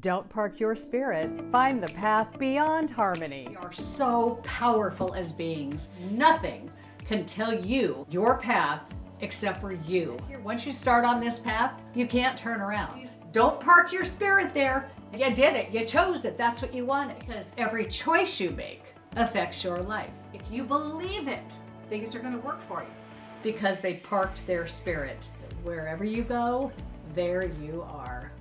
Don't park your spirit. Find the path beyond harmony. We are so powerful as beings. Nothing can tell you your path except for you. Once you start on this path, you can't turn around. Don't park your spirit there. You did it. You chose it. That's what you wanted. Because every choice you make affects your life. If you believe it, things are going to work for you because they parked their spirit. Wherever you go, there you are.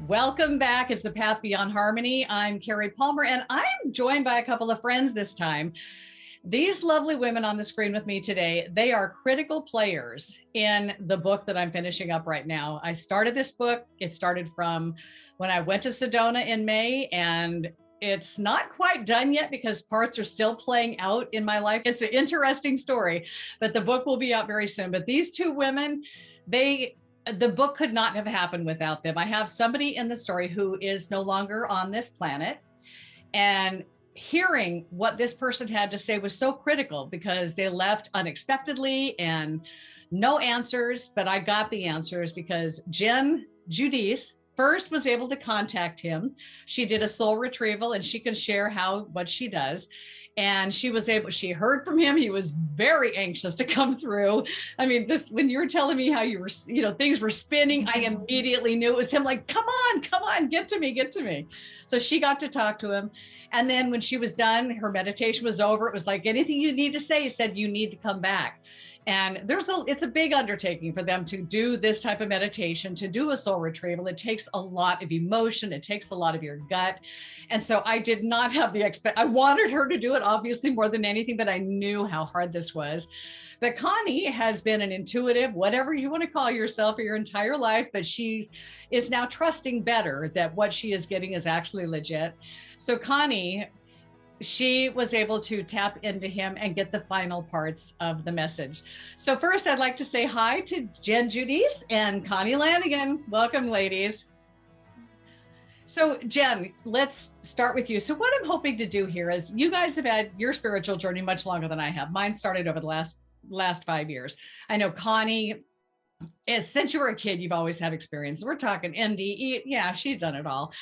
Welcome back. It's the Path Beyond Harmony. I'm Cari Palmer, and I'm joined by a couple of friends this time. These lovely women on the screen with me today, they are critical players in the book that I'm finishing up right now. I started this book. It started from when I went to Sedona in May, and it's not quite done yet because parts are still playing out in my life. It's an interesting story, but the book will be out very soon. But these two women, the book could not have happened without them. I have somebody in the story who is no longer on this planet, and hearing what this person had to say was so critical because they left unexpectedly and no answers, but I got the answers because Jen Giudice first was able to contact him. She did a soul retrieval and she can share what she does. And she heard from him. He was very anxious to come through. I mean, when you were telling me how you were, things were spinning, I immediately knew it was him, like, come on, get to me. So she got to talk to him. And then when she was done, her meditation was over. It was like, anything you need to say, he said, you need to come back. And it's a big undertaking for them to do this type of meditation, to do a soul retrieval. It takes a lot of emotion. It takes a lot of your gut. And so I did not have I wanted her to do it, obviously, more than anything, but I knew how hard this was. But Connie has been an intuitive, whatever you want to call yourself, for your entire life, but she is now trusting better that what she is getting is actually legit. So Connie, she was able to tap into him and get the final parts of the message. So first, I'd like to say hi to Jen Giudice and Connie Lanigan. Welcome, ladies. So Jen, let's start with you. So what I'm hoping to do here is, you guys have had your spiritual journey much longer than I have. Mine started over the last 5 years. I know Connie, since you were a kid, you've always had experience. We're talking NDE. Yeah, she's done it all.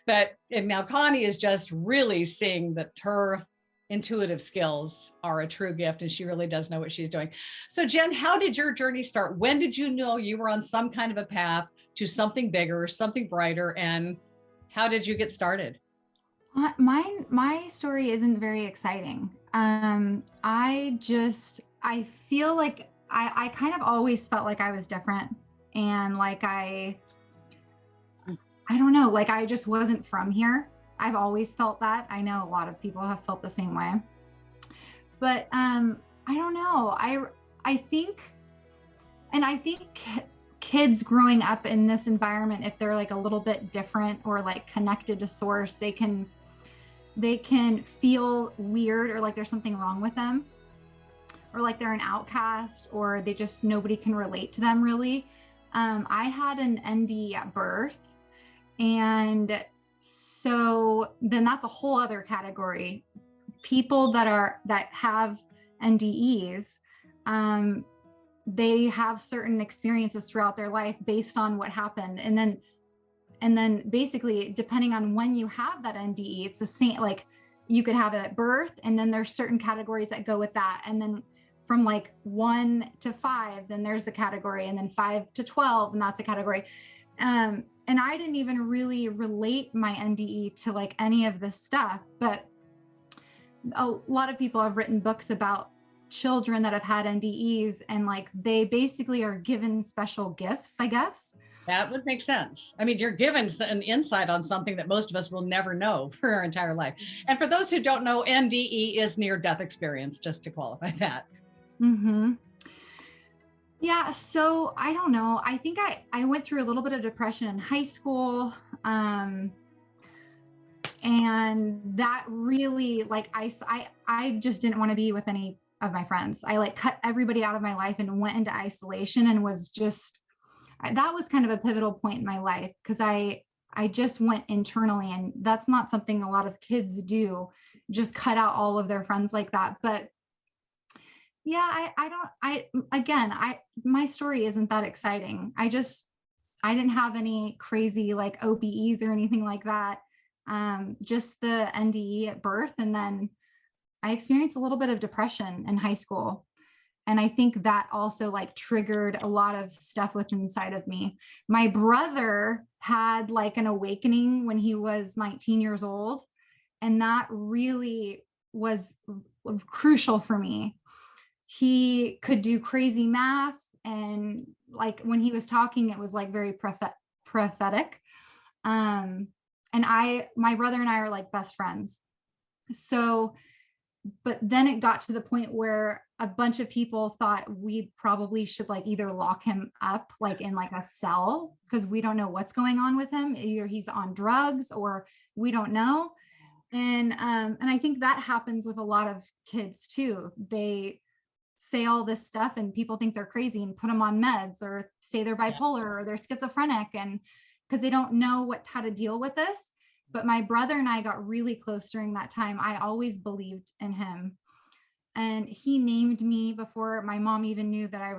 And now Connie is just really seeing that her intuitive skills are a true gift, and she really does know what she's doing. So Jen, how did your journey start? When did you know you were on some kind of a path to something bigger, something brighter, and how did you get started? My story isn't very exciting. I feel like I kind of always felt like I was different, and like I don't know, like I just wasn't from here. I've always felt that. I know a lot of people have felt the same way, but I don't know. I think kids growing up in this environment, if they're like a little bit different or like connected to source, they can feel weird or like there's something wrong with them, or like they're an outcast, or nobody can relate to them really. I had an NDE at birth, and so then that's a whole other category. People that have NDEs, they have certain experiences throughout their life based on what happened. And then basically, depending on when you have that NDE, it's the same, like you could have it at birth, and then there's certain categories that go with that. And then from like 1 to 5, then there's a category, and then 5 to 12, and that's a category. And I didn't even really relate my NDE to like any of this stuff, but a lot of people have written books about children that have had NDEs, and like they basically are given special gifts, I guess. That would make sense. I mean, you're given an insight on something that most of us will never know for our entire life. And for those who don't know, NDE is near-death experience, just to qualify that. Mm-hmm. Yeah, so I don't know. I think I went through a little bit of depression in high school. And that really, like, I just didn't want to be with any of my friends. I like cut everybody out of my life and went into isolation, and was just, that was kind of a pivotal point in my life, because I just went internally, and that's not something a lot of kids do, just cut out all of their friends like that. But Yeah, my story isn't that exciting. I didn't have any crazy like OBEs or anything like that. Just the NDE at birth. And then I experienced a little bit of depression in high school. And I think that also like triggered a lot of stuff within inside of me. My brother had like an awakening when he was 19 years old. And that really was crucial for me. He could do crazy math. And like when he was talking, it was like very prophetic. And my brother and I are like best friends. So, but then it got to the point where a bunch of people thought we probably should like either lock him up like in like a cell because we don't know what's going on with him. Either he's on drugs or we don't know. And I think that happens with a lot of kids too. They say all this stuff and people think they're crazy and put them on meds or say they're bipolar or they're schizophrenic, and because they don't know how to deal with this. But my brother and I got really close during that time. I always believed in him. And he named me before my mom even knew that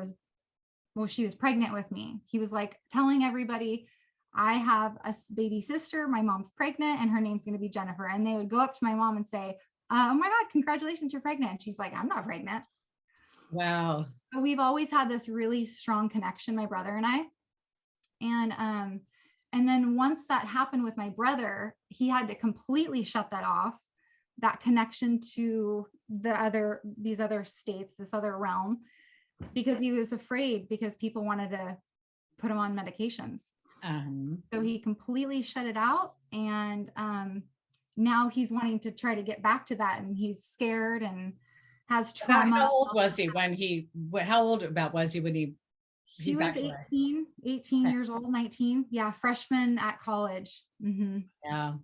she was pregnant with me. He was like telling everybody, I have a baby sister, my mom's pregnant, and her name's going to be Jennifer. And they would go up to my mom and say, oh my God, congratulations, you're pregnant. And she's like, I'm not pregnant. Wow. So we've always had this really strong connection, my brother and I. And then once that happened with my brother, he had to completely shut that off, that connection to these other states, this other realm, because he was afraid because people wanted to put him on medications. So he completely shut it out. And now he's wanting to try to get back to that. And he's scared and has trauma. How old was he when he he was 18 years old, 19. Yeah. Freshman at college. Mm-hmm. Yeah.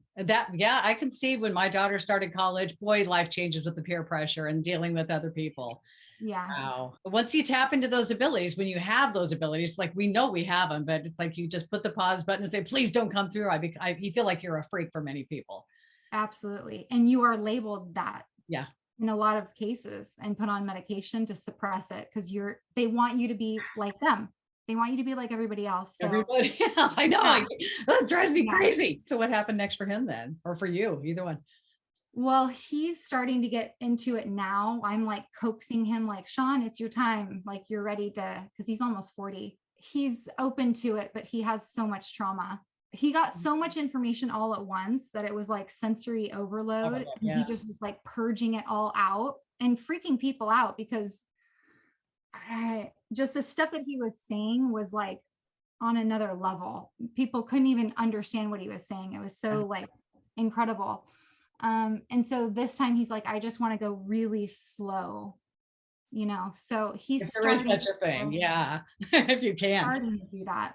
I can see when my daughter started college, boy, life changes with the peer pressure and dealing with other people. Yeah. Wow. Once you tap into those abilities, when you have those abilities, like we know we have them, but it's like you just put the pause button and say, please don't come through. You feel like you're a freak for many people. Absolutely. And you are labeled that. Yeah. In a lot of cases, and put on medication to suppress it because they want you to be like them. They want you to be like everybody else. So. Everybody else. I know. Yeah. That drives me crazy. So what happened next for him then? Or for you, either one? Well, he's starting to get into it now. I'm like coaxing him like, Sean, it's your time. Like you're ready to, because he's almost 40. He's open to it, but he has so much trauma. He got so much information all at once that it was like sensory overload. And he just was like purging it all out and freaking people out because just the stuff that he was saying was like on another level. People couldn't even understand what he was saying. It was so like incredible. And so this time he's like, I just want to go really slow, so he's starting such a thing. Yeah. If you can. Starting to do that.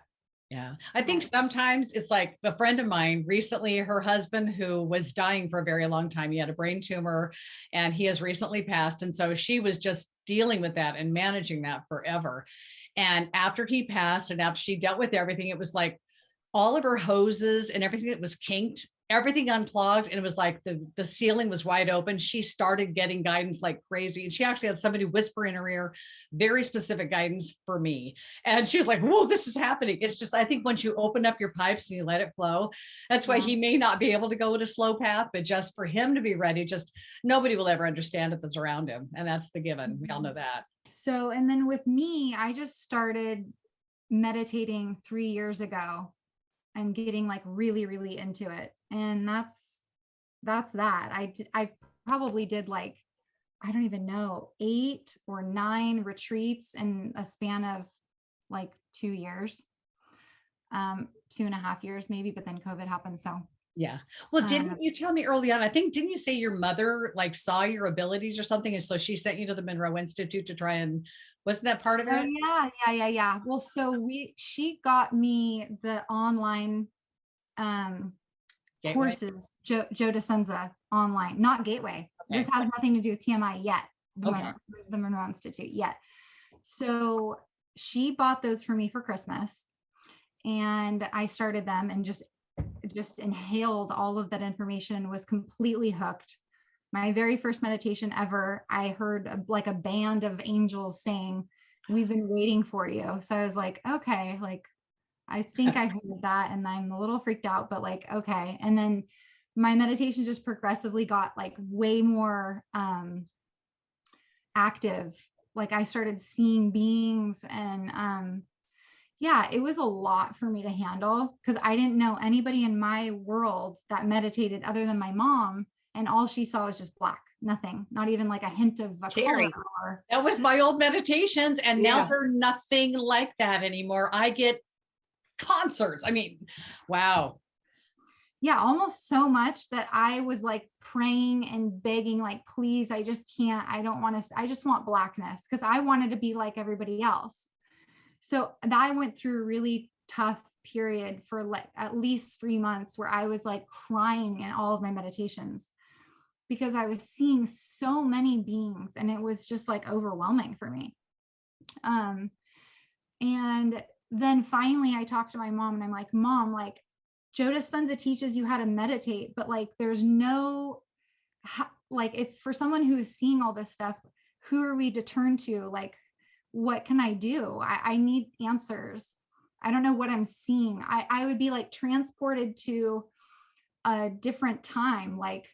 Yeah. I think sometimes it's like a friend of mine recently, her husband who was dying for a very long time, he had a brain tumor and he has recently passed. And so she was just dealing with that and managing that forever. And after he passed and after she dealt with everything, it was like all of her hoses and everything that was kinked, everything unclogged. And it was like the ceiling was wide open. She started getting guidance like crazy. And she actually had somebody whisper in her ear, very specific guidance for me. And she was like, whoa, this is happening. It's just, I think once you open up your pipes and you let it flow, that's why he may not be able to go at a slow path, but just for him to be ready, just nobody will ever understand it that's around him. And that's the given. We all know that. So, and then with me, I just started meditating 3 years ago and getting like really, really into it. And that's that. I probably did like, I don't even know, 8 or 9 retreats in a span of like 2 years, 2.5 years maybe, but then COVID happened. So yeah. Well, didn't you tell me early on, didn't you say your mother like saw your abilities or something? And so she sent you to the Monroe Institute to try and, wasn't that part of it? Yeah. Well, so she got me the online courses, Joe Dispenza online, not Gateway. Okay. This has nothing to do with TMI yet, the Monroe Institute yet. So she bought those for me for Christmas and I started them and just inhaled all of that information and was completely hooked. My very first meditation ever, I heard like a band of angels saying, "We've been waiting for you." So I was like, okay, like I think I heard that, and I'm a little freaked out, but like, okay. And then my meditation just progressively got like way more active. Like I started seeing beings, and yeah, it was a lot for me to handle because I didn't know anybody in my world that meditated other than my mom. And all she saw was just black, nothing, not even like a hint of a Cari, color. Or, that was my old meditations, and now Yeah. they're nothing like that anymore. I get concerts. I mean, wow. yeah, almost so much that I was like praying and begging, like, please, I just can't, I don't want to, I just want blackness because I wanted to be like everybody else. So I went through a really tough period for like at least 3 months where I was like crying in all of my meditations because I was seeing so many beings and it was just like overwhelming for me. And then finally I talked to my mom and I'm like, Mom, like Joe Dispenza teaches you how to meditate, but like there's no, like if for someone who's seeing all this stuff, who are we to turn to? Like, what can I do? I need answers. I don't know what I'm seeing. I would be like transported to a different time, like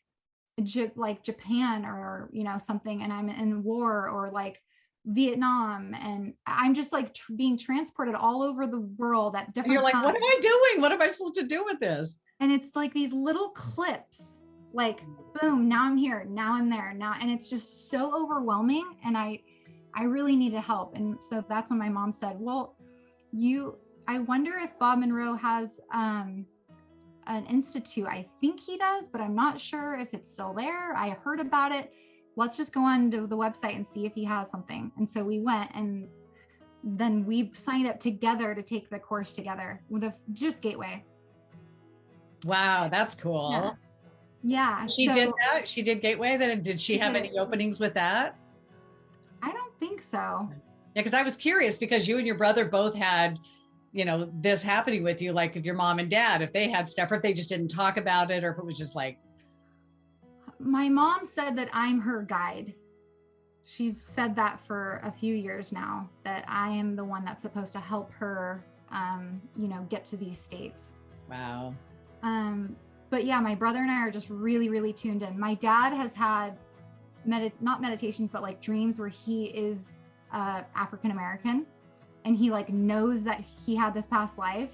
Japan or, you know, something, and I'm in war, or like Vietnam, and I'm just like being transported all over the world at different You're like, times. what am I doing? What am I supposed to do with this? And it's like these little clips, like boom, now I'm here, now I'm there, now, and it's just so overwhelming. And I really needed help. And so that's when my mom said, well, I wonder if Bob Monroe has an institute. I think he does, but I'm not sure if it's still there. I heard about it. Let's just go on to the website and see if he has something. And so we went, and then we signed up together to take the course together with just Gateway. Wow, that's cool. Yeah. She did that. She did Gateway. Then did she have any openings with that? I don't think so. Yeah, because I was curious because you and your brother both had, you know, this happening with you, like if your mom and dad, if they had stuff, or if they just didn't talk about it, or if it was just like. My mom said that I'm her guide. She's said that for a few years now, that I am the one that's supposed to help her, you know, get to these states. Wow. But yeah, my brother and I are just really, really tuned in. My dad has had not meditations, but like dreams where he is African-American, and he like knows that he had this past life,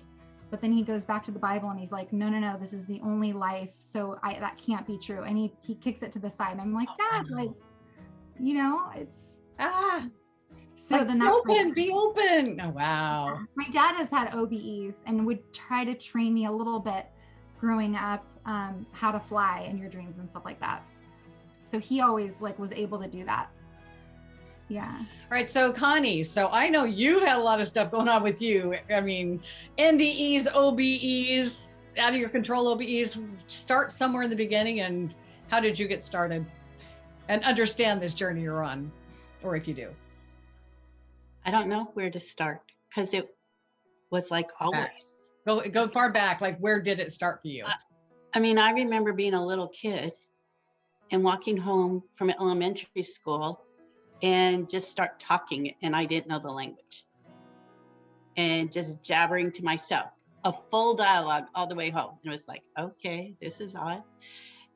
but then he goes back to the Bible and he's like, no, this is the only life. So that can't be true. And he kicks it to the side. And I'm like, Dad, like, you know, it's so like, then that's be open. Oh, wow. My dad has had OBEs and would try to train me a little bit growing up, how to fly in your dreams and stuff like that. So he always like was able to do that. Yeah. All right. So Connie, so I know you had a lot of stuff going on with you. I mean, NDEs, OBEs, out of your control OBEs. Start somewhere in the beginning, and how did you get started and understand this journey you're on, or if you do? I don't know where to start because it was like always. Go far back. Like, where did it start for you? I mean, I remember being a little kid and walking home from elementary school and just start talking, and I didn't know the language, and just jabbering to myself, a full dialogue all the way home. And it was like, okay, this is odd.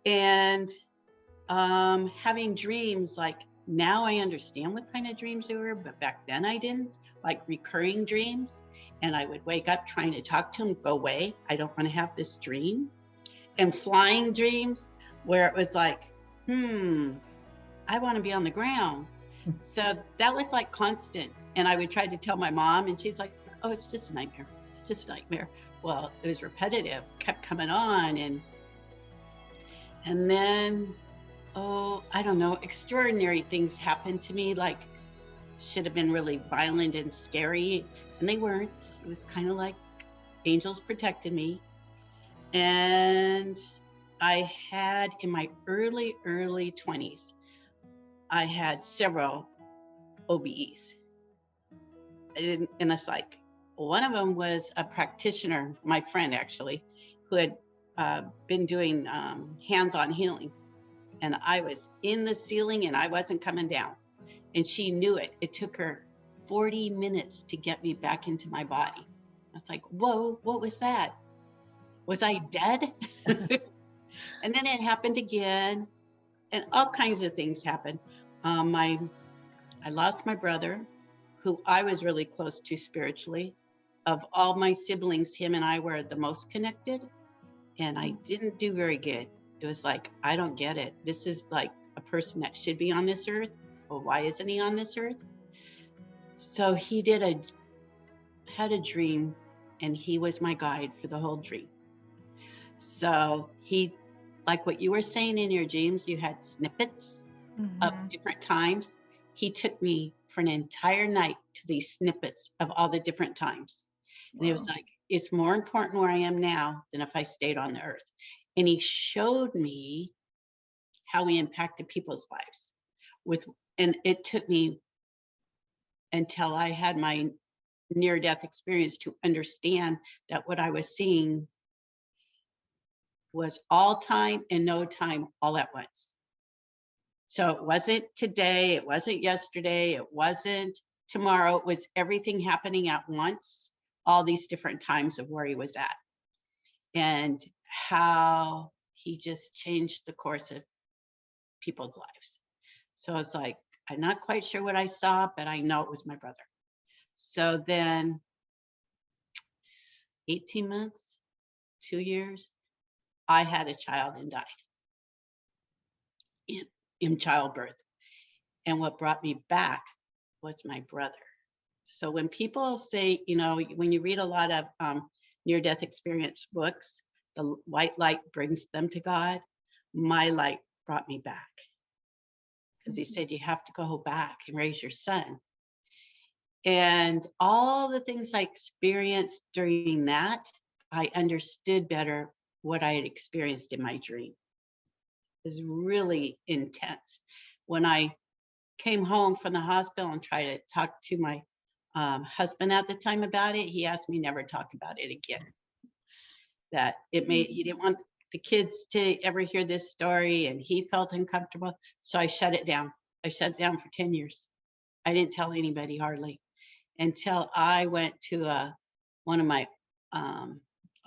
And having dreams, like now I understand what kind of dreams they were, but back then I didn't, like recurring dreams. And I would wake up trying to talk to him, go away, I don't want to have this dream. And flying dreams where it was like, I want to be on the ground. So that was like constant. And I would try to tell my mom, and she's like, oh, it's just a nightmare. It's just a nightmare. Well, it was repetitive, kept coming on. And then, I don't know, extraordinary things happened to me, like should have been really violent and scary, and they weren't. It was kind of like angels protected me. And I had, in my early 20s, I had several OBEs. And it's like, one of them was a practitioner, my friend actually, who had been doing hands-on healing. and I was in the ceiling and I wasn't coming down. And she knew it. It took her 40 minutes to get me back into my body. I was like, whoa, what was that? Was I dead? And then it happened again, and all kinds of things happened. I lost my brother, who I was really close to spiritually. Of all my siblings, him and I were the most connected, and I didn't do very good. It was like, I don't get it. This is like a person that should be on this earth. Well, why isn't he on this earth? So he had a dream, and he was my guide for the whole dream. So he, like what you were saying in your dreams, you had snippets of different times. He took me for an entire night to these snippets of all the different times. And it was like, it's more important where I am now than if I stayed on the earth. And he showed me how he impacted people's lives and it took me until I had my near-death experience to understand that what I was seeing was all time and no time all at once. So it wasn't today, it wasn't yesterday, it wasn't tomorrow, it was everything happening at once, all these different times of where he was at, and how he just changed the course of people's lives. So it's like, I'm not quite sure what I saw, but I know it was my brother. So then 18 months, 2 years, I had a child and died in childbirth. And what brought me back was my brother. So when people say, you know, when you read a lot of near-death experience books, the white light brings them to God. My light brought me back. Because he said, you have to go back and raise your son. And all the things I experienced during that, I understood better what I had experienced in my dream. It was really intense. When I came home from the hospital and tried to talk to my husband at the time about it, he asked me never talk about it again. That he didn't want the kids to ever hear this story, and he felt uncomfortable. So I shut it down. I shut it down for 10 years. I didn't tell anybody hardly until I went to one of my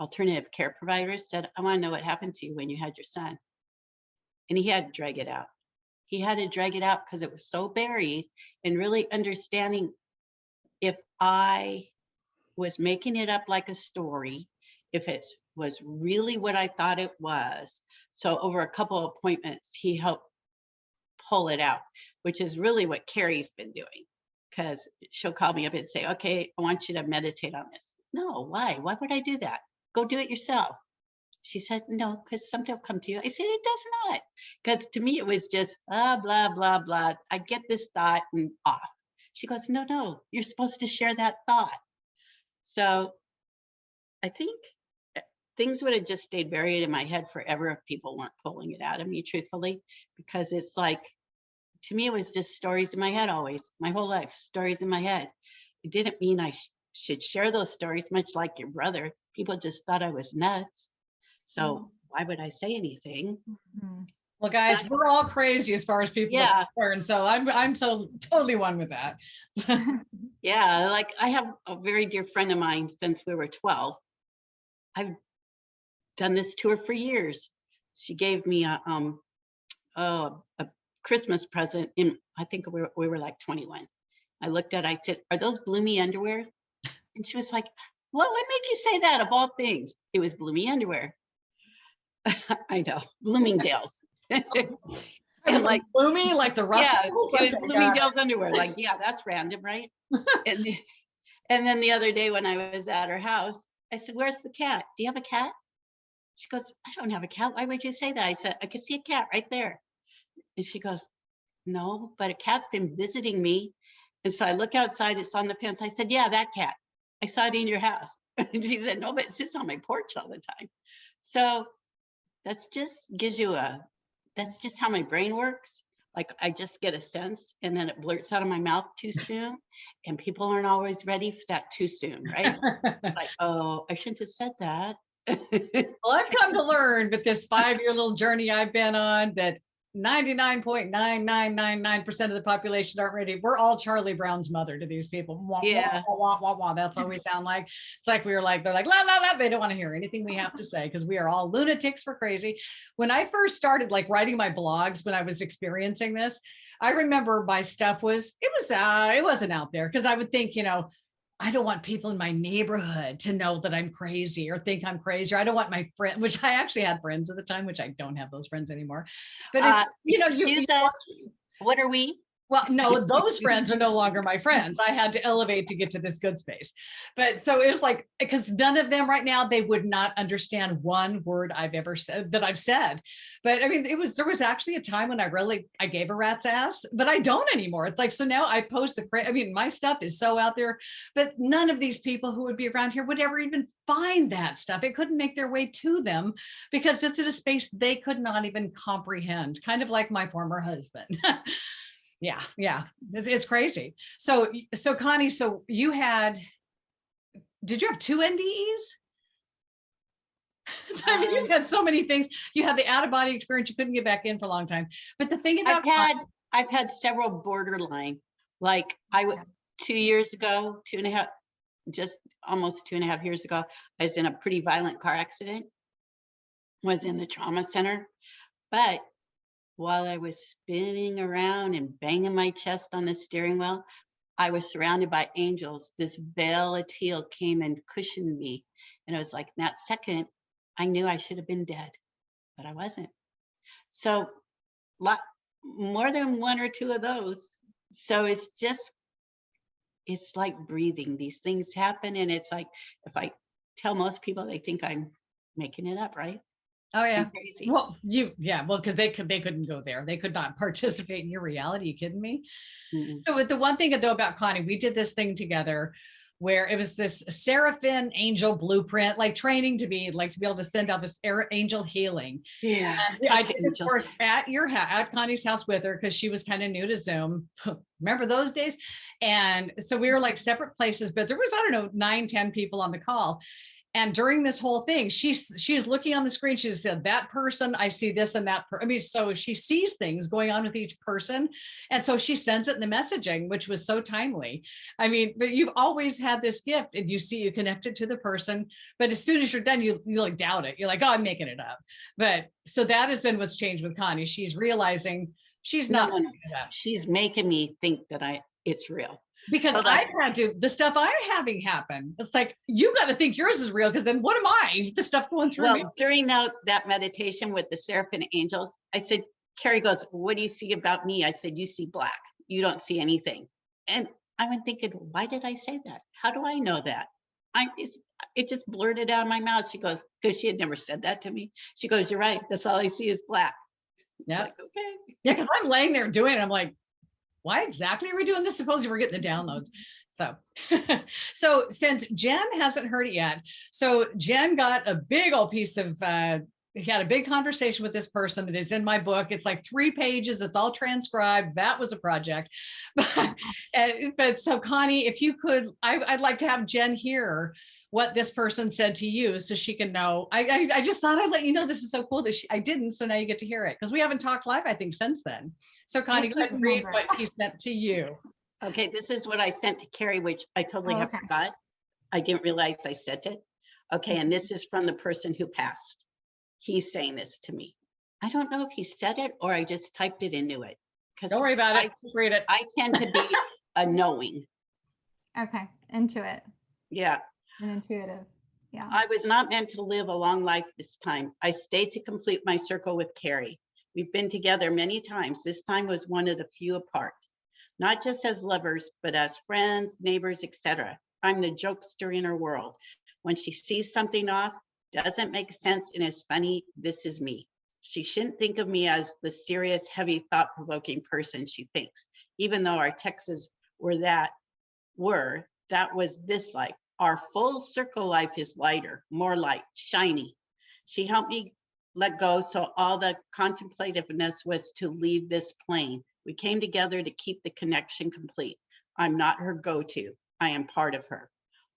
alternative care providers, said, I want to know what happened to you when you had your son. And he had to drag it out. He had to drag it out because it was so buried, and really understanding if I was making it up like a story, if it was really what I thought it was. So over a couple of appointments, he helped pull it out, which is really what Cari's been doing, because she'll call me up and say, okay, I want you to meditate on this. No, why? Why would I do that? Go do it yourself. She said, no, because something will come to you. I said, it does not. Because to me, it was just, blah, blah, blah. I get this thought and off. She goes, no, you're supposed to share that thought. So I think things would have just stayed buried in my head forever if people weren't pulling it out of me, truthfully, because it's like, to me, it was just stories in my head always, my whole life, stories in my head. It didn't mean I should share those stories, much like your brother. People just thought I was nuts. So why would I say anything? Well, guys, we're all crazy as far as people are concerned. So I'm so totally one with that. Yeah, like I have a very dear friend of mine since we were 12. I've done this to her for years. She gave me a Christmas present I think we were like 21. I looked at it, I said, are those Bloomy underwear? And she was like, what made you say that of all things? It was Bloomy underwear. I know, Bloomingdale's. And like Bloomy, like the rough. Yeah, it was Bloomingdale's underwear. Like, yeah, that's random, right? and then the other day when I was at her house, I said, where's the cat? Do you have a cat? She goes, I don't have a cat. Why would you say that? I said, I could see a cat right there. And she goes, no, but a cat's been visiting me. And so I look outside, it's on the fence. I said, yeah, that cat. I saw it in your house. And she said, no, but it sits on my porch all the time. So that's just that's just how my brain works. Like I just get a sense and then it blurts out of my mouth too soon. And people aren't always ready for that too soon, right? Like, oh, I shouldn't have said that. Well, I've come to learn with this 5-year little journey I've been on that 99.9999% of the population aren't ready. We're all Charlie Brown's mother to these people. Wah, Yeah. wah, wah, wah, wah. That's all we sound like. It's like they're like, la, la, la. They don't want to hear anything we have to say because we are all lunatics for crazy. When I first started like writing my blogs, when I was experiencing this, I remember my stuff it wasn't out there because I would think, I don't want people in my neighborhood to know that I'm crazy or think I'm crazy. Or I don't want my friend, which I actually had friends at the time, which I don't have those friends anymore. But excuse us, what are we? Well, no, those friends are no longer my friends. I had to elevate to get to this good space. But so it was like, because none of them right now, they would not understand one word I've ever said that I've said. But I mean, there was actually a time when I gave a rat's ass, but I don't anymore. It's like, so now I post my stuff is so out there, but none of these people who would be around here would ever even find that stuff. It couldn't make their way to them because it's in a space they could not even comprehend, kind of like my former husband. Yeah. It's crazy. So Connie, did you have 2 NDEs? I mean, you had so many things. You had the out-of-body experience. You couldn't get back in for a long time. But the thing about I've had several borderline, like 2 years ago, just almost 2.5 years ago, I was in a pretty violent car accident, was in the trauma center, but while I was spinning around and banging my chest on the steering wheel, I was surrounded by angels. This veil of teal came and cushioned me. And it was like that second, I knew I should have been dead, but I wasn't. So more than 1 or 2 of those. So it's like breathing. These things happen. And it's like, if I tell most people, they think I'm making it up, right? Oh yeah. Crazy. Well, because they couldn't go there. They could not participate in your reality. You kidding me? Mm-hmm. So with the one thing though about Connie, we did this thing together where it was this seraphim angel blueprint, like training to be able to send out this angel healing. Yeah. I did this work at Connie's house with her because she was kind of new to Zoom. Remember those days? And so we were like separate places, but there was, 9-10 people on the call. And during this whole thing, she's looking on the screen. She said, that person, I see this and that. So she sees things going on with each person. And so she sends it in the messaging, which was so timely. I mean, but you've always had this gift and you connect it to the person. But as soon as you're done, you like doubt it. You're like, oh, I'm making it up. But so that has been what's changed with Connie. She's realizing she's not making it up. She's making me think that it's real. Because I've had the stuff I'm having happen. It's like, you got to think yours is real because then what am I? The stuff going through me. During that meditation with the seraphim angels, I said, Cari goes, what do you see about me? I said, you see black. You don't see anything. And I've been thinking, why did I say that? How do I know that? It just blurted out of my mouth. She goes, because she had never said that to me. She goes, you're right. That's all I see is black. Yeah. Like, okay. Yeah, because I'm laying there doing it. I'm like, why exactly are we doing this? Supposedly we're getting the downloads. So since Jen hasn't heard it yet, so Jen got a big old piece of, he had a big conversation with this person that is in my book. It's like 3 pages. It's all transcribed. That was a project. But so Connie, if you could, I'd like to have Jen hear what this person said to you so she can know. I just thought I'd let you know this is so cool that I didn't. So now you get to hear it because we haven't talked live, I think, since then. So Connie, go ahead and read what he sent to you. Okay, this is what I sent to Cari, which I totally forgot. I didn't realize I sent it. Okay, and this is from the person who passed. He's saying this to me. I don't know if he said it or I just typed it into it. Don't worry about it. Just read it. I tend to be a knowing. Okay, intuit. Yeah. An intuitive. Yeah. I was not meant to live a long life this time. I stayed to complete my circle with Cari. We've been together many times. This time was one of the few apart. Not just as lovers, but as friends, neighbors, etc. I'm the jokester in her world. When she sees something off, doesn't make sense and is funny, this is me. She shouldn't think of me as the serious, heavy, thought-provoking person she thinks, even though our texts that was this like. Our full circle life is lighter, more light, shiny. She helped me let go, so all the contemplativeness was to leave this plane. We came together to keep the connection complete. I'm not her go-to. I am part of her.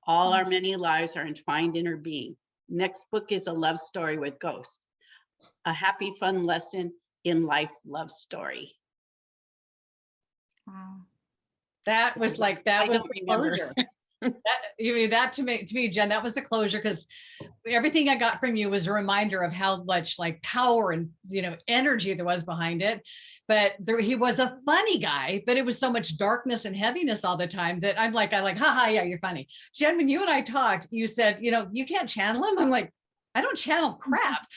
All our many lives are entwined in her being. Next book is a love story with ghosts. A happy, fun lesson in life love story. Wow. That was like, that I was don't the remember. closure. You mean that to me, Jen, that was a closure, because everything I got from you was a reminder of how much like power and, energy there was behind it. But he was a funny guy, but it was so much darkness and heaviness all the time that I like, haha, yeah, you're funny. Jen, when you and I talked, you said, you can't channel him. I'm like, I don't channel crap.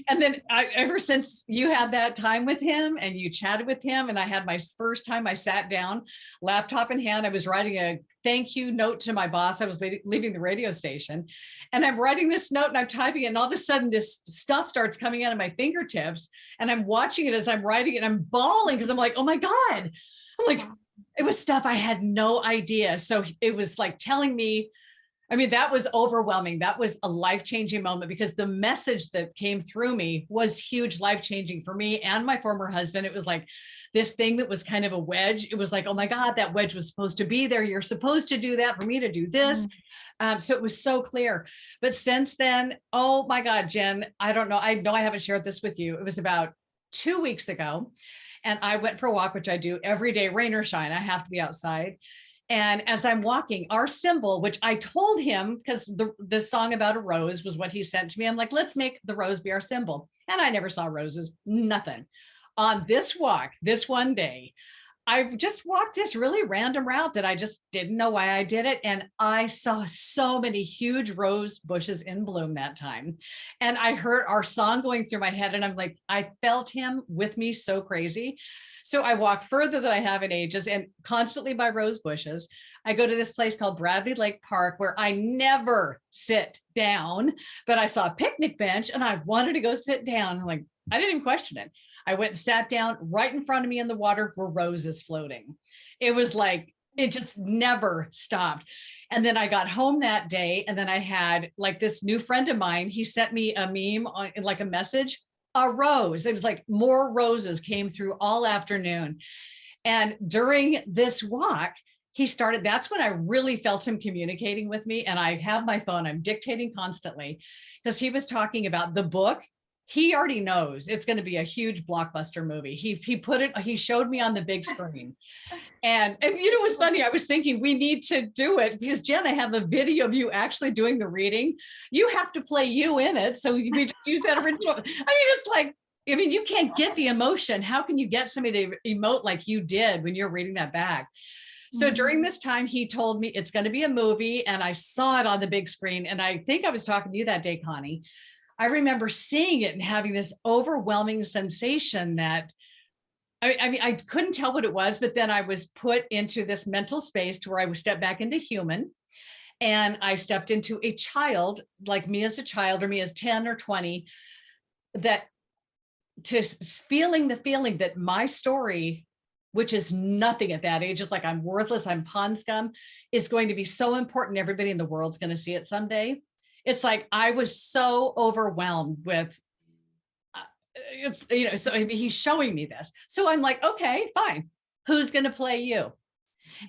And then ever since you had that time with him and you chatted with him, and I had my first time I sat down, laptop in hand, I was writing a thank you note to my boss. I was leaving the radio station, and I'm writing this note and I'm typing it. And all of a sudden this stuff starts coming out of my fingertips, and I'm watching it as I'm writing it. And I'm bawling because I'm like, oh my God. I'm like, it was stuff I had no idea. So it was like telling me, that was overwhelming. That was a life-changing moment, because the message that came through me was huge, life-changing for me and my former husband. It was like this thing that was kind of a wedge. It was like, oh my God, that wedge was supposed to be there. You're supposed to do that for me to do this. So it was so clear. But since then, oh my God, Jen, I don't know. I know I haven't shared this with you. It was about 2 weeks ago, and I went for a walk, which I do every day, rain or shine. I have to be outside. And as I'm walking, our symbol, which I told him, because the song about a rose was what he sent to me. I'm like, let's make the rose be our symbol. And I never saw roses, nothing. On this walk, this one day, I just walked this really random route that I just didn't know why I did it. And I saw so many huge rose bushes in bloom that time. And I heard our song going through my head, and I'm like, I felt him with me so crazy. So I walk further than I have in ages, and constantly by rose bushes. I go to this place called Bradley Lake Park, where I never sit down, but I saw a picnic bench and I wanted to go sit down. I'm like, I didn't even question it. I went and sat down. Right in front of me in the water were roses floating. It was like, it just never stopped. And then I got home that day, and then I had like this new friend of mine. He sent me a meme, like a message, a rose. It was like more roses came through all afternoon. And during this walk, that's when I really felt him communicating with me. And I have my phone, I'm dictating constantly, because he was talking about the book. He already knows it's going to be a huge blockbuster movie. He showed me on the big screen. And it was funny. I was thinking we need to do it, because Jen, I have a video of you actually doing the reading. You have to play you in it. So we just use that original. It's like, you can't get the emotion. How can you get somebody to emote like you did when you're reading that back? So during this time, he told me it's going to be a movie, and I saw it on the big screen. And I think I was talking to you that day, Connie. I remember seeing it and having this overwhelming sensation that I couldn't tell what it was, but then I was put into this mental space to where I would step back into human, and I stepped into a child, like me as a child, or me as 10 or 20, feeling the feeling that my story, which is nothing at that age, is like I'm worthless, I'm pond scum, is going to be so important. Everybody in the world's going to see it someday. It's like I was so overwhelmed with so he's showing me this. So I'm like, okay, fine. Who's going to play you?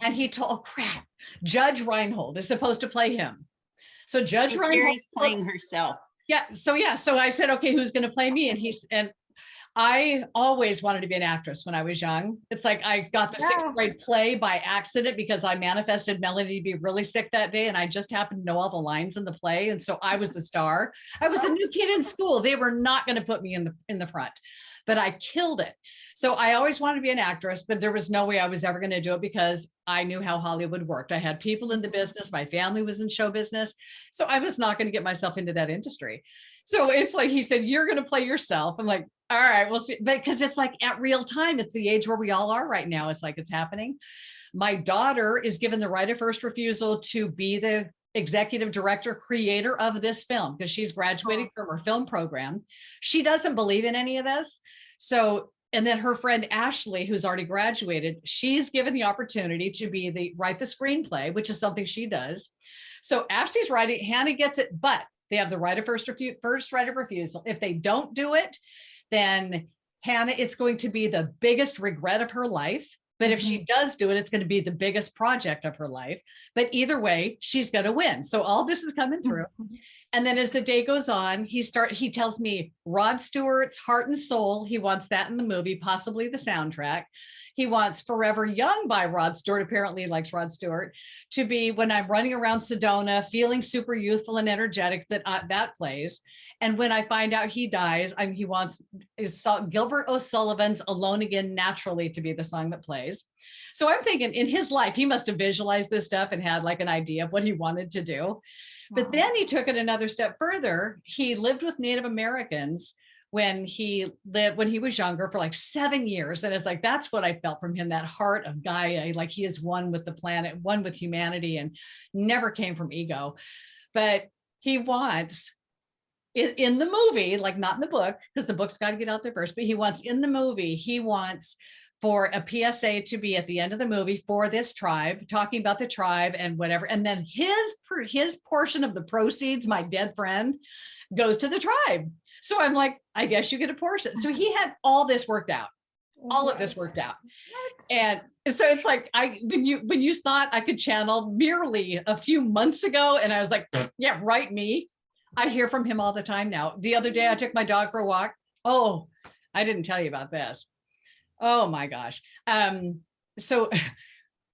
And he told, oh crap, Judge Reinhold is supposed to play him. So Judge Reinhold Carrie's playing herself. Yeah. So I said, okay, who's going to play me? And I always wanted to be an actress when I was young. It's like I got the sixth grade play by accident, because I manifested Melanie to be really sick that day, and I just happened to know all the lines in the play, and so I was the star. I was a new kid in school. They were not going to put me in the front, but I killed it. So I always wanted to be an actress, but there was no way I was ever going to do it, because I knew how Hollywood worked. I had people in the business. My family was in show business. So I was not going to get myself into that industry. So it's like, he said, you're going to play yourself. I'm like, all right, we'll see. Because it's like at real time, it's the age where we all are right now. It's like it's happening. My daughter is given the right of first refusal to be the executive director, creator of this film, because she's graduating from her film program. She doesn't believe in any of this. So, and then her friend Ashley, who's already graduated, she's given the opportunity to write the screenplay, which is something she does. So Ashley's writing, Hannah gets it, but they have the right of first right of refusal. If they don't do it, then Hannah, it's going to be the biggest regret of her life. But if she does do it, it's going to be the biggest project of her life. But either way, she's going to win. So all this is coming through. And then as the day goes on, he tells me Rod Stewart's Heart and Soul. He wants that in the movie, possibly the soundtrack. He wants Forever Young by Rod Stewart. Apparently he likes Rod Stewart to be when I'm running around Sedona, feeling super youthful and energetic, that plays. And when I find out he dies, he wants Gilbert O'Sullivan's Alone Again Naturally to be the song that plays. So I'm thinking in his life, he must have visualized this stuff and had like an idea of what he wanted to do. But then he took it another step further. He lived with Native Americans when he was younger for like 7 years. And it's like, that's what I felt from him, that heart of Gaia, like he is one with the planet, one with humanity, and never came from ego. But he wants in the movie, like not in the book, because the book's got to get out there first, but he wants in the movie, he wants for a PSA to be at the end of the movie for this tribe, talking about the tribe and whatever. And then his portion of the proceeds, my dead friend, goes to the tribe. So I'm like, I guess you get a portion. So he had all this worked out, all of this worked out. And so it's like, when you thought I could channel merely a few months ago, and I was like, yeah, right, me. I hear from him all the time now. The other day I took my dog for a walk. Oh, I didn't tell you about this. Oh my gosh. So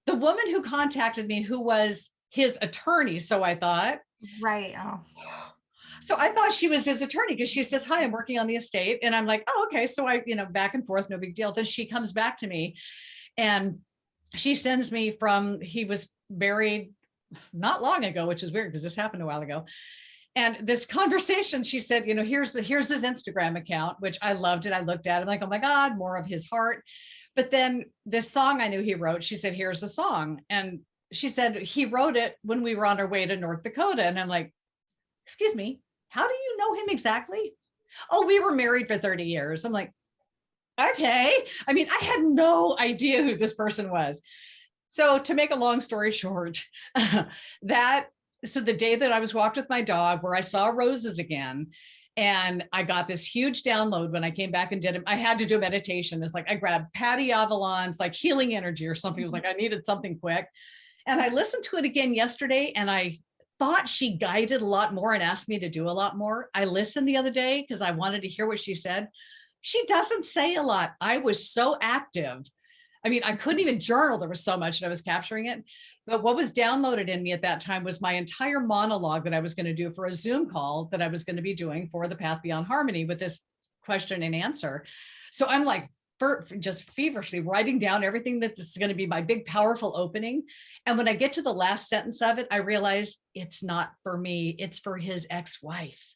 the woman who contacted me, who was his attorney, so I thought. Right. Oh. So I thought she was his attorney because she says, hi, I'm working on the estate. And I'm like, oh, okay. So I, back and forth, no big deal. Then she comes back to me and she sends me he was buried not long ago, which is weird because this happened a while ago. And this conversation, she said, here's his Instagram account, which I loved it. I looked at it, I'm like, oh my God, more of his heart. But then this song I knew he wrote, she said, here's the song. And she said, he wrote it when we were on our way to North Dakota. And I'm like, excuse me, how do you know him exactly? Oh, we were married for 30 years. I'm like, okay. I mean, I had no idea who this person was. So to make a long story short, so the day that I was walked with my dog, where I saw roses again, and I got this huge download when I came back and did it. I had to do a meditation. It's like I grabbed Patty Avalon's like healing energy or something. It was like I needed something quick. And I listened to it again yesterday, and I thought she guided a lot more and asked me to do a lot more. I listened the other day because I wanted to hear what she said. She doesn't say a lot. I was so active. I mean, I couldn't even journal. There was so much and I was capturing it. But what was downloaded in me at that time was my entire monologue that I was going to do for a Zoom call that I was going to be doing for the Path Beyond Harmony with this question and answer. So I'm like just feverishly writing down everything that this is going to be my big, powerful opening. And when I get to the last sentence of it, I realize it's not for me. It's for his ex-wife.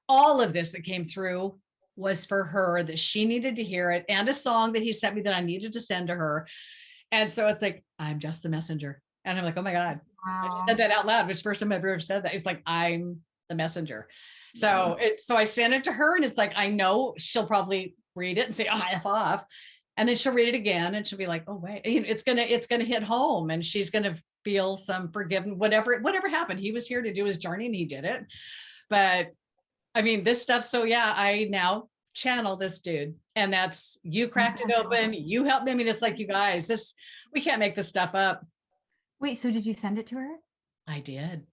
All of this that came through was for her, that she needed to hear it, and a song that he sent me that I needed to send to her. And so it's like, I'm just the messenger. And I'm like, oh my God, wow. I just said that out loud, which is the first time I've ever said that. It's like, I'm the messenger. So so I sent it to her, and it's like, I know she'll probably read it and say, oh, F off. And then she'll read it again and she'll be like, oh, wait, it's going to hit home, and she's going to feel some forgiveness, whatever happened. He was here to do his journey and he did it. But I mean, this stuff. So yeah, I now channel this dude, and that's, you cracked it open. You helped me. I mean, it's like, you guys, we can't make this stuff up. Wait, so did you send it to her? I did.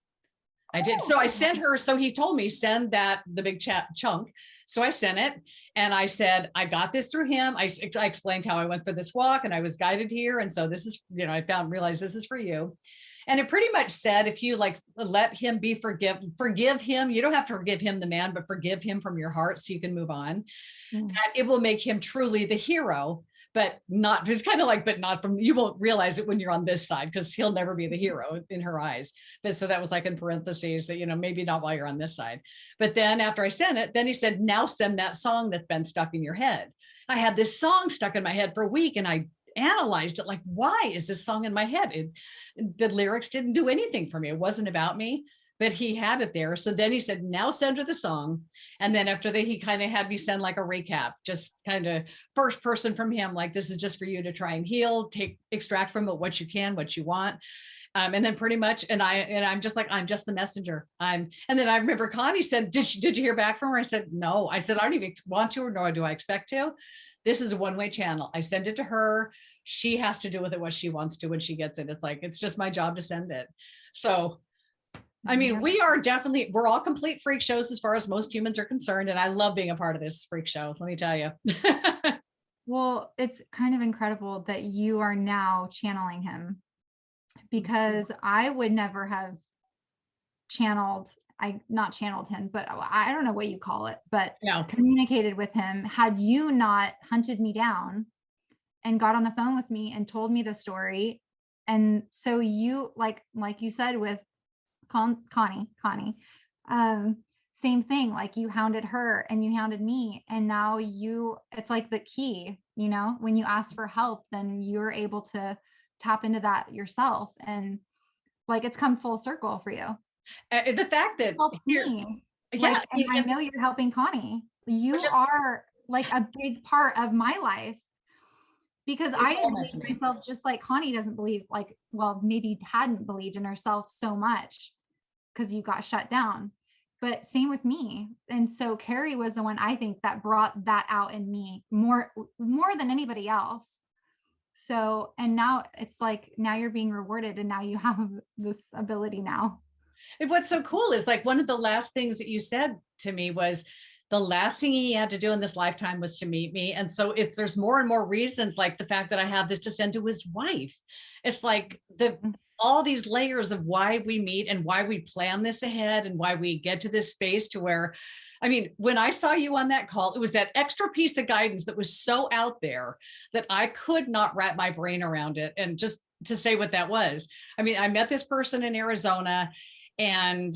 So I sent her. So he told me, send the big chunk. So I sent it, and I said, I got this through him. I explained how I went for this walk and I was guided here. And so this is, I realized this is for you. And it pretty much said, if you let him be forgive him. You don't have to forgive him, the man, but forgive him from your heart so you can move on. That it will make him truly the hero, but not, it's kind of like, but not from, you won't realize it when you're on this side, because he'll never be the hero in her eyes. But so that was like in parentheses that, maybe not while you're on this side. But then after I sent it, then he said, now send that song that's been stuck in your head. I had this song stuck in my head for a week, and I analyzed it, like, why is this song in my head? The lyrics didn't do anything for me. It wasn't about me, but he had it there. So then he said, now send her the song. And then after that, he kind of had me send like a recap, just kind of first person from him, like, this is just for you to try and heal, extract from it what you can, what you want. And then pretty much, and I'm just like, I'm just the messenger. And then I remember Connie said, did you hear back from her? I said, no. I said, I don't even want to, nor do I expect to. This is a one-way channel. I send it to her. she has to do with it what she wants to when she gets it. It's like, it's just my job to send it. So, I mean, we're all complete freak shows as far as most humans are concerned. And I love being a part of this freak show, let me tell you. Well, it's kind of incredible that you are now channeling him, because I would never have not channeled him, but I don't know what you call it, but communicated with him had you not hunted me down and got on the phone with me and told me the story. And so you, like you said with Connie, same thing, like you hounded her and you hounded me. And now it's like the key, when you ask for help, then you're able to tap into that yourself. And like, it's come full circle for you. The fact that I know you're helping Connie. You are like a big part of my life, because I didn't believe in myself, just like Connie doesn't believe, maybe hadn't believed in herself so much because you got shut down. But same with me. And so Cari was the one, I think, that brought that out in me more than anybody else. So, and now it's like, now you're being rewarded, and now you have this ability now. And what's so cool is, like, one of the last things that you said to me was the last thing he had to do in this lifetime was to meet me. And so there's more and more reasons, like the fact that I have this to send to his wife. It's like all these layers of why we meet and why we plan this ahead and why we get to this space to where, I mean, when I saw you on that call, it was that extra piece of guidance that was so out there that I could not wrap my brain around it. And just to say what that was, I mean, I met this person in Arizona, but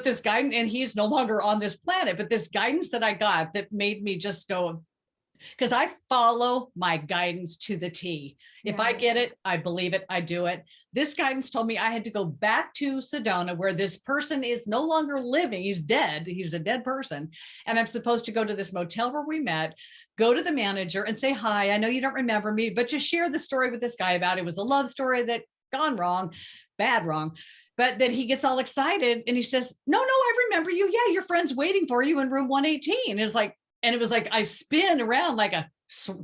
this guidance, and he's no longer on this planet, but this guidance that I got that made me just go, because I follow my guidance to the T. If I get it, I believe it, I do it. This guidance told me I had to go back to Sedona, where this person is no longer living. He's dead. He's a dead person. And I'm supposed to go to this motel where we met, go to the manager and say, hi, I know you don't remember me, but just share the story with this guy about it was a love story that gone wrong, bad wrong. But then he gets all excited and he says, no, I remember you. Yeah, your friend's waiting for you in room 118. It's like, and it was like, I spin around like a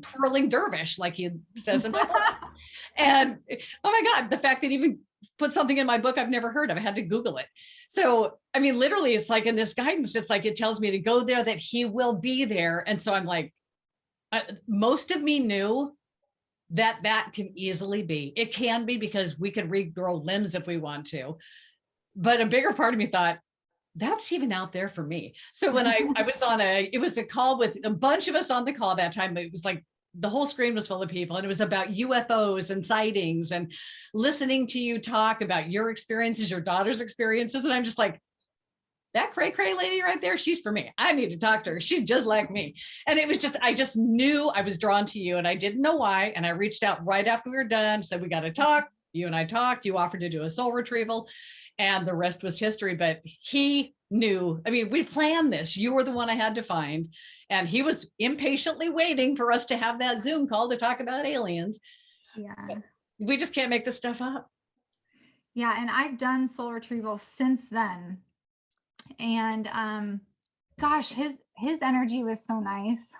twirling dervish, like he says in my book. And oh my God, the fact that he even put something in my book I've never heard of, I had to Google it. So, I mean, literally, it's like in this guidance, it's like, it tells me to go there, that he will be there. And so I'm like, most of me knew that can easily be. It can be, because we can regrow limbs if we want to. But a bigger part of me thought, that's even out there for me. So when I was it was a call with a bunch of us on the call that time. It was like the whole screen was full of people, and it was about UFOs and sightings and listening to you talk about your experiences, your daughter's experiences. And I'm just like, that cray lady right there, she's for me. I need to talk to her. She's just like me. And it was just, I just knew I was drawn to you, and I didn't know why. And I reached out right after we were done, said, we got to talk. You and I talked, you offered to do a soul retrieval, and the rest was history. But he knew, I mean, we planned this. You were the one I had to find. And he was impatiently waiting for us to have that Zoom call to talk about aliens. Yeah. But we just can't make this stuff up. Yeah. And I've done soul retrieval since then. And gosh, his energy was so nice.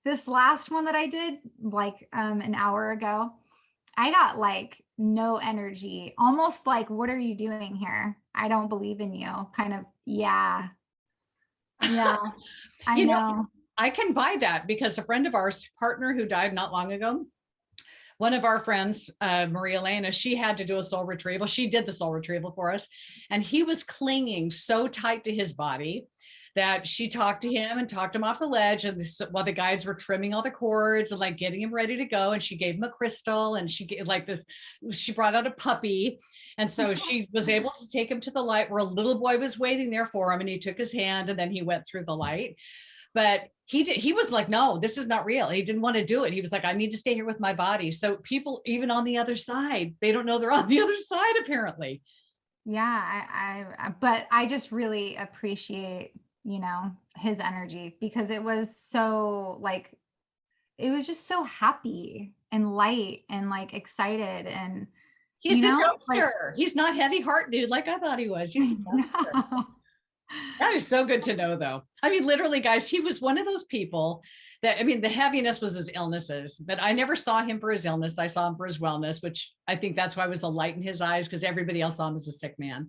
This last one that I did like an hour ago, I got like no energy, almost like, what are you doing here? I don't believe in you. Kind of, yeah. I know. I can buy that, because a friend of ours, partner who died not long ago, one of our friends, Maria Elena, she had to do a soul retrieval. She did the soul retrieval for us. And he was clinging so tight to his body that she talked to him and talked him off the ledge. And while the guides were trimming all the cords and like getting him ready to go, and she gave him a crystal, and she brought out a puppy. And so she was able to take him to the light where a little boy was waiting there for him. And he took his hand, and then he went through the light. But he was like, no, this is not real. He didn't want to do it. He was like, I need to stay here with my body. So people, even on the other side, they don't know they're on the other side, apparently. Yeah. But I just really appreciate, his energy, because it was so like, it was just so happy and light and like excited. And he's the jokester. He's not heavy heart dude like I thought he was. That is so good to know, though. I mean, literally, guys, he was one of those people that, I mean, the heaviness was his illnesses, but I never saw him for his illness. I saw him for his wellness, which I think that's why was a light in his eyes, because everybody else saw him as a sick man.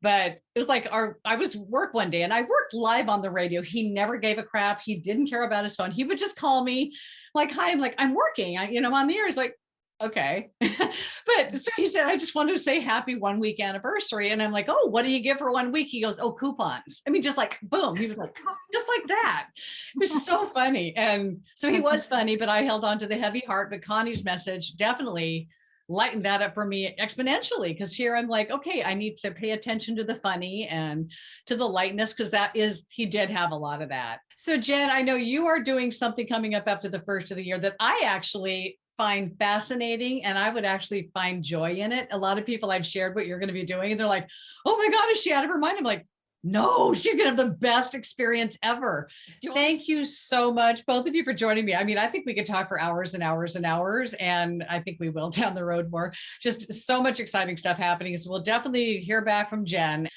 But it was like I was work one day and I worked live on the radio. He never gave a crap. He didn't care about his phone. He would just call me like, hi, I'm like, I'm working, on the air. He's like, okay. But so he said, I just wanted to say happy 1 week anniversary. And I'm like, oh, what do you give for 1 week? He goes, oh, coupons. I mean, just like, boom. He was like, just like that. It was so funny. And so he was funny, but I held on to the heavy heart. But Connie's message definitely lightened that up for me exponentially, because here I'm like, okay, I need to pay attention to the funny and to the lightness, because he did have a lot of that. So Jen, I know you are doing something coming up after the first of the year that I actually find fascinating, and I would actually find joy in it. A lot of people I've shared what you're going to be doing, and they're like, oh my God, is she out of her mind? I'm like, no, she's going to have the best experience ever. Thank you so much, both of you, for joining me. I mean, I think we could talk for hours and hours and hours, and I think we will down the road more. Just so much exciting stuff happening. So we'll definitely hear back from Jen.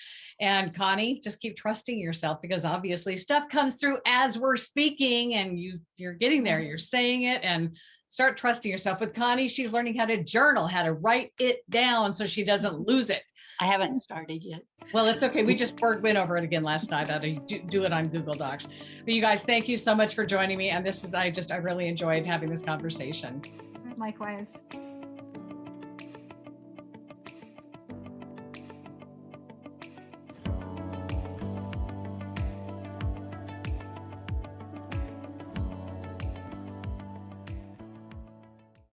And Connie, just keep trusting yourself, because obviously stuff comes through as we're speaking, and you're getting there, you're saying it, and start trusting yourself. With Connie, she's learning how to journal, how to write it down so she doesn't lose it. I haven't started yet. Well, it's okay. We just went over it again last night. How to do it on Google Docs. But you guys, thank you so much for joining me. And I really enjoyed having this conversation. Likewise.